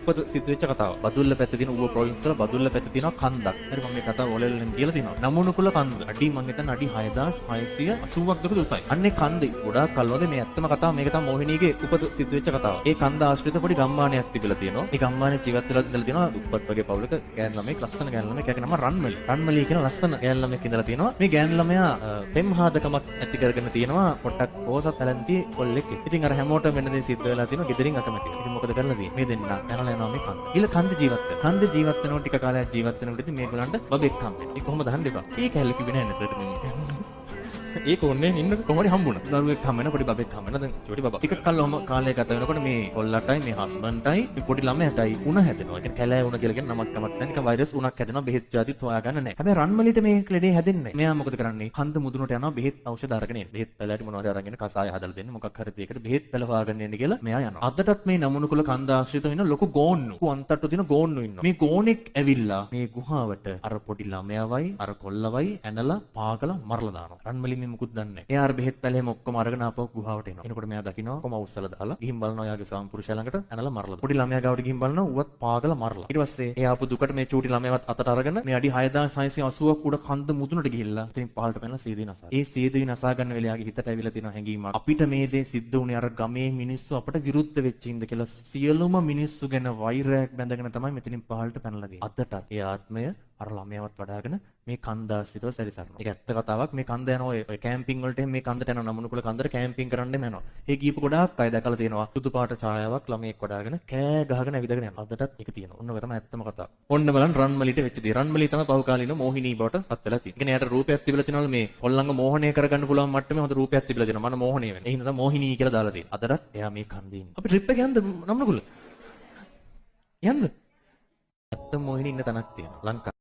උපත සිද්ධ වෙච්ච කතාව. බදුල්ල පැත්තේ තියෙන ඌව ප්‍රොවින්ස් වල බදුල්ල පැත්තේ තියෙනවා කන්දක්. හරි මම මේ කතාව ඔලෙල්ලෙන් කියලා තියෙනවා. නමුණුකුල කන්ද. අඩි මම හිතන්නේ අඩි 6680ක් දුර උසයි. අන්නේ කන්දේ ගොඩාක් කල්වද මේ ඇත්තම කතාව මේක තමයි මොහිනීගේ උපත සිද්ධ වෙච්ච කතාව. ඒ කන්ද ආශ්‍රිත පොඩි ගම්මානයක් තිබිලා තියෙනවා. මේ ගම්මානයේ ජීවත් වෙලා ඉඳලා තියෙනවා උපත් වගේ පවුලක ගෑන් ළමෙක් ලස්සන ගෑන් ළමෙක්. ඒකේ නම රන්මලි. රන්මලි කියන ලස්සන ගෑන් ළමෙක් ඉඳලා තියෙනවා. මේ ගෑන් ළමයා පෙම්හාදකමක් ඇති කරගෙන තියෙනවා. පොට්ටක් පොස පැලන්ති කොල්ලෙක්. ඉතින් අර හැමෝටම වෙන දේ සිද්ධ වෙලා තියෙනවා. ගෙදරින් අකමැති. ඉතින් මොකද කරලා තියෙන්නේ? මේ දෙන්නා යනලා යනවා මේ කන්ද. ඊළ කන්ද ජීවත් වෙනවා. කන්ද ජීවත් වෙනකොට ටික කාලයක් ජීවත් වෙනකොට ඉතින් මේගොල්ලන්ට බබෙක් හම්බෙනවා. ඒ කොහොමද හම්බ එපා? ඒ කැලේ කිව්වේ නැහැ නේද මේ. ඒක ඕනේ ඉන්න කොහොමද හම්බුණා. දරුවෙක් හම්බ වෙන පොඩි බබෙක් හම්බ වෙන දැන් චොටි බබා. ටිකක් කල්ලා ඔහම කාලය ගත වෙනකොට මේ කොල්ලටයි මේ හස්බන්ඩ්ටයි මේ පොඩි ළමයාටයි උණ හැදෙනවා. ඒ කියන්නේ කැලෑ උණ කියලා කියන නමක් කමක් නැහැ. නිකන් වෛරස් උණක් හැදෙනවා. බෙහෙත් ජාතිත් හොයාගන්න නැහැ. හැබැයි රන්මලිට මේ ලෙඩේ හැදෙන්නේ නැහැ. මෙයා මොකද කරන්නේ? කන්ද මුදුනට යනවා බෙහෙත් ఔෂධ අරගෙන එන්න. බෙහෙත් පැලෑටි මොනවද අරගෙන කසාය හදලා දෙන්න. මොකක් හරි දෙයකට බෙහෙත් පැල හොයාගෙන එන්න කියලා මෙයා යනවා. අදටත් මේ නමුණුකුල කන්ද ආශ්‍රිතව ඉන්න ලොකු ගෝන්නු. අන්තට්ටු දින ගෝන්නු ඉන්නවා. මේ ගෝනෙක් ඇවිල්ලා මේ ගුහාවට අර පොඩි ළමයාවයි අර කොල්ලවයි ඇනලා පාගලා මරලා දානවා. රන්මලි මේ මුකුත් දන්නේ නැහැ. එයා අර බෙහෙත් පැලෙම ඔක්කොම අරගෙන ආපහු ගුහාවට එනවා. එනකොට මෙයා දකිනවා කොම අවුස්සලා දාලා ගිහින් බලනවා යාගේ සාම්පුරුෂයා ළඟට ඇනලා මරලා. පොඩි ළමයා ගාවට ගිහින් බලනවා ඌවත් පාගලා මරලා. ඊට පස්සේ එයා ආපු දුකට මේ චූටි ළමයාවත් අතට අරගෙන මේ අඩි 6680ක් උඩ කන්ද මුදුනට ගිහිල්ලා ඉතින් පහළට පැනලා සීදී නසා. ඒ සීදී නසා ගන්න වෙලාවේ යාගේ හිතට ඇවිල්ලා තියෙන හැඟීමක්. අපිට මේ දේ සිද්ධ වුණේ අර ගමේ මිනිස්සු අපට විරුද්ධ වෙච්ච ඉඳ කියලා සියලුම මිනිස්සු ගැන වෛරයක් බැඳගෙන තමයි මෙතනින් පහළට පැනලා ගියේ. අදටත් ඒ ආත්මය අර ළමයාවත් වඩාගෙන මේ කන්ද ආශ්‍රිතව සැරිසරනවා. ඒක ඇත්ත කතාවක්. මේ කන්ද යන ඔය කැම්පින් වලට මේ කන්දට යන නමුණුකුල කන්දට කැම්පින් කරන්න යනවා. ඒ ගියපු ගොඩාක් අය දැකලා තියෙනවා. සුදු පාට ඡායාවක් ළමයෙක් වඩාගෙන කෑ ගහගෙන ඇවිදගෙන යනවා. අදටත් ඒක තියෙනවා. ඔන්න ඔය තමයි ඇත්තම කතාව. ඔන්න බලන්න රන්මලිට වෙච්ච දේ. රන්මලි තමයි පහුකාලීන මොහිනී බවට පත් වෙලා තියෙන්නේ. ඒ කියන්නේ යාට රූපයක් තිබිලා තියෙනවලු මේ කොල්ලංග මෝහණය කරගන්න පුළුවන් මට්ටමේ හොඳ රූපයක් තිබිලා තියෙනවා. මන මෝහණය වෙන. ඒ හින්දා තමයි මොහිනී කියලා දාලා තියෙන්නේ. අදටත් එයා මේ කන්දේ ඉන්නේ. අපි ට්‍රිප් එක යන්න නමුණුකුල. යන්න. ඇත්ත මොහිනී ඉන්න තැනක් තියෙනවා ලංකාවේ.